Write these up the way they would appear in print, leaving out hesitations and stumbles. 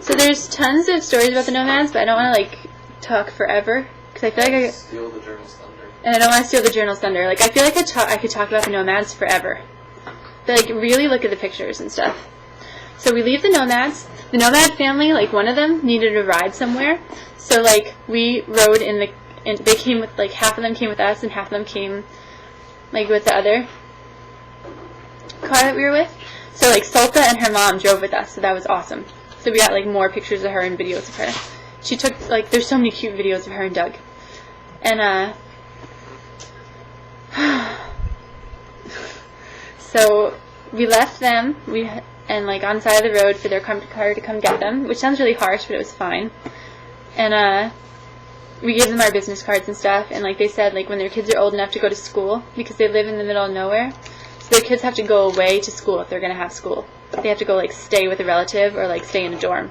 So there's tons of stories about the nomads, but I don't want to like talk forever because I feel like steal the journal's thunder. And I don't want to steal the journal's thunder. Like I feel like I could talk about the nomads forever. But like really look at the pictures and stuff. So we leave the nomads. The nomad family, like one of them needed a ride somewhere. So like we rode and they came with like half of them came with us and half of them came like with the other car that we were with. So like Sulta and her mom drove with us, so that was awesome. So we got like more pictures of her and videos of her. She took like there's so many cute videos of her and Doug. And so we left them and like on the side of the road for their car to come get them, which sounds really harsh, but it was fine. And we gave them our business cards and stuff, and like they said like when their kids are old enough to go to school, because they live in the middle of nowhere, so their kids have to go away to school if they're going to have school. They have to go like stay with a relative or like stay in a dorm.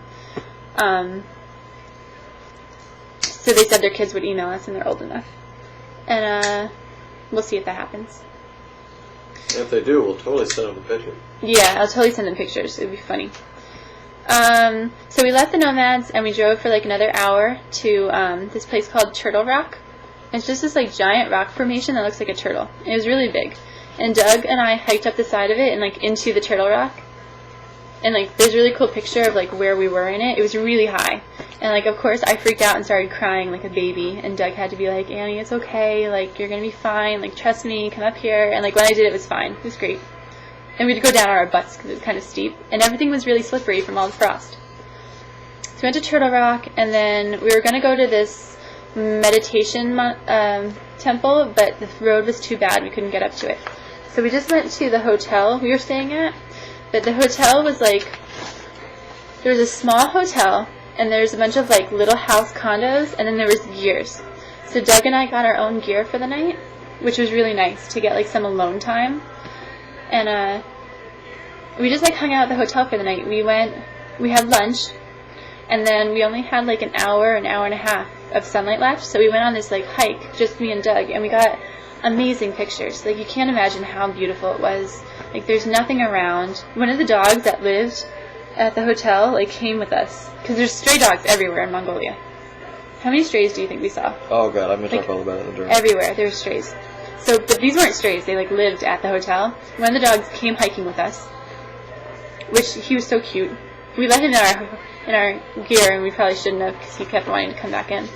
So they said their kids would email us when they're old enough. And we'll see if that happens. If they do, we'll totally send them a picture. Yeah, I'll totally send them pictures. It would be funny. So we left the nomads and we drove for like another hour to this place called Turtle Rock. It's just this like giant rock formation that looks like a turtle. It was really big. And Doug and I hiked up the side of it and like into the Turtle Rock. And like there's a really cool picture of like where we were in it. It was really high. And like of course I freaked out and started crying like a baby. And Doug had to be like, Annie, it's okay. Like you're going to be fine. Like trust me. Come up here. And like when I did it was fine. It was great. And we had to go down on our butts because it was kind of steep. And everything was really slippery from all the frost. So we went to Turtle Rock. And then we were going to go to this meditation temple. But the road was too bad. We couldn't get up to it. So we just went to the hotel we were staying at. But the hotel was like, there was a small hotel, and there's a bunch of like little house condos, and then there was gears. So Doug and I got our own gear for the night, which was really nice to get like some alone time. And we just like hung out at the hotel for the night. We had lunch, and then we only had like an hour and a half of sunlight left. So we went on this like hike, just me and Doug, and we got amazing pictures. Like you can't imagine how beautiful it was. Like there's nothing around. One of the dogs that lived at the hotel like came with us because there's stray dogs everywhere in Mongolia. How many strays do you think we saw? Oh god, I'm gonna talk all about it in the journal. Everywhere there were strays. So, but these weren't strays. They like lived at the hotel. One of the dogs came hiking with us, which he was so cute. We let him in our gear, and we probably shouldn't have because he kept wanting to come back in.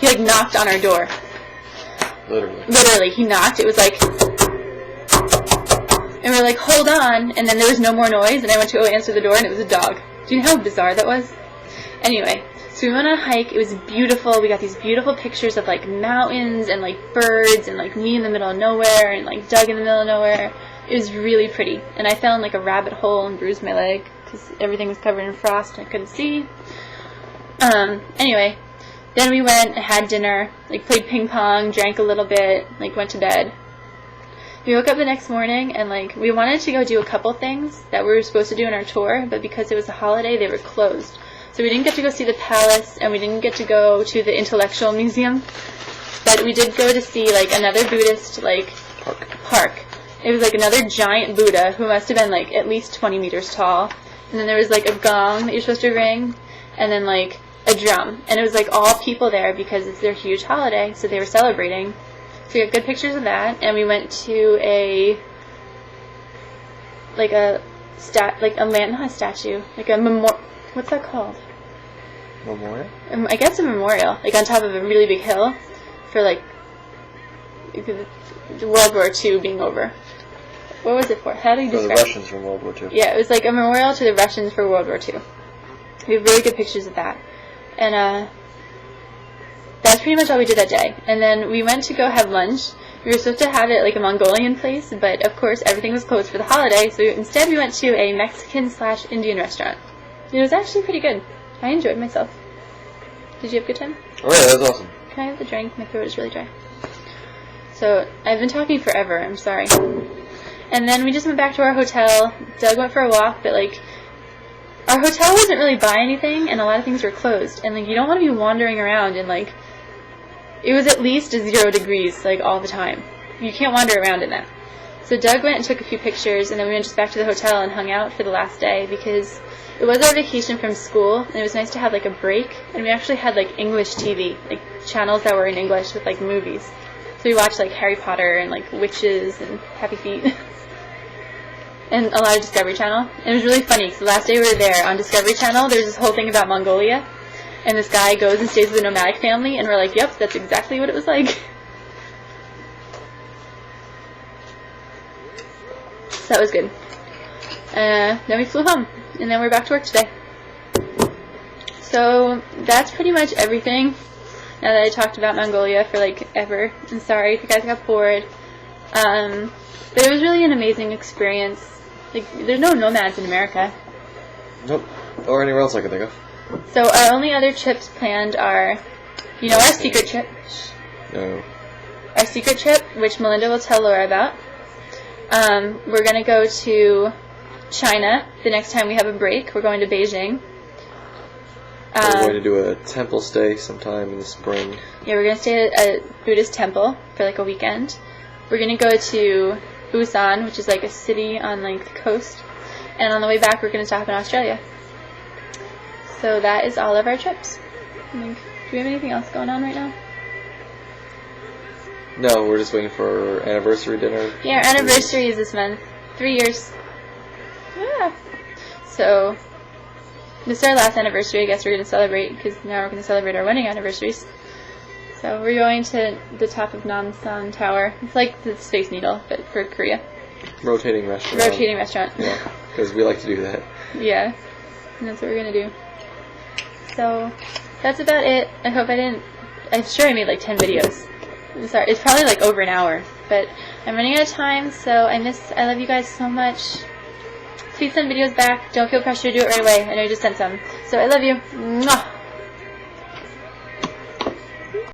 He like knocked on our door. Literally, he knocked. It was like, and we're like, hold on, and then there was no more noise, and I went to go answer the door, and it was a dog. Do you know how bizarre that was? Anyway, so we went on a hike. It was beautiful. We got these beautiful pictures of like mountains and like birds and like me in the middle of nowhere and like Doug in the middle of nowhere. It was really pretty, and I fell in like a rabbit hole and bruised my leg because everything was covered in frost and I couldn't see. Anyway. Then we went, had dinner, like played ping pong, drank a little bit, like went to bed. We woke up the next morning and like we wanted to go do a couple things that we were supposed to do in our tour, but because it was a holiday, they were closed. So we didn't get to go see the palace and we didn't get to go to the intellectual museum, but we did go to see like another Buddhist like park. It was like another giant Buddha who must have been like at least 20 meters tall. And then there was like a gong that you're supposed to ring, and then like a drum, and it was like all people there because it's their huge holiday, so they were celebrating. So we got good pictures of that, and we went to not a statue, like a what's that called? Memorial? I guess a memorial, like on top of a really big hill, for like World War II being over. What was it for? How do you describe it? For the Russians from World War II. Yeah, it was like a memorial to the Russians for World War II. We have really good pictures of that. And that's pretty much all we did that day. And then we went to go have lunch. We were supposed to have it like a Mongolian place, but of course everything was closed for the holiday, so instead we went to a Mexican/Indian restaurant. It was actually pretty good. I enjoyed myself. Did you have a good time? Oh yeah, that was awesome. Can I have the drink? My throat is really dry. So, I've been talking forever, I'm sorry. And then we just went back to our hotel. Doug went for a walk, but like, our hotel wasn't really by anything, and a lot of things were closed. And like, you don't want to be wandering around and like, it was at least 0 degrees like all the time. You can't wander around in that. So Doug went and took a few pictures, and then we went just back to the hotel and hung out for the last day because it was our vacation from school, and it was nice to have like a break. And we actually had like English TV, like channels that were in English with like movies. So we watched like Harry Potter and like Witches and Happy Feet. And a lot of Discovery Channel. And it was really funny because the last day we were there on Discovery Channel, there's this whole thing about Mongolia. And this guy goes and stays with a nomadic family, and we're like, yep, that's exactly what it was like. So that was good. Then we flew home, and then we're back to work today. So that's pretty much everything. Now that I talked about Mongolia for like ever, I'm sorry if you guys got bored. But it was really an amazing experience. Like, there's no nomads in America. Nope. Or anywhere else I can think of. So our only other trips planned are, our secret trip. No. Our secret trip, which Melinda will tell Laura about. We're going to go to China the next time we have a break. We're going to Beijing. We're going to do a temple stay sometime in the spring. Yeah, we're going to stay at a Buddhist temple for like a weekend. We're going to go to Busan, which is like a city on like the coast. And on the way back, we're going to stop in Australia. So that is all of our trips. Do we have anything else going on right now? No, we're just waiting for our anniversary dinner. Yeah, our anniversary is this month. 3 years. Yeah. So this is our last anniversary. I guess we're going to celebrate because now we're going to celebrate our wedding anniversaries. So we're going to the top of Namsan Tower. It's like the Space Needle, but for Korea. Rotating restaurant. Rotating restaurant. Yeah, because we like to do that. Yeah, and that's what we're going to do. So that's about it. I'm sure I made like 10 videos. I'm sorry, it's probably like over an hour, but I'm running out of time, so I love you guys so much. Please send videos back. Don't feel pressure to do it right away. I know you just sent some. So I love you. Mwah!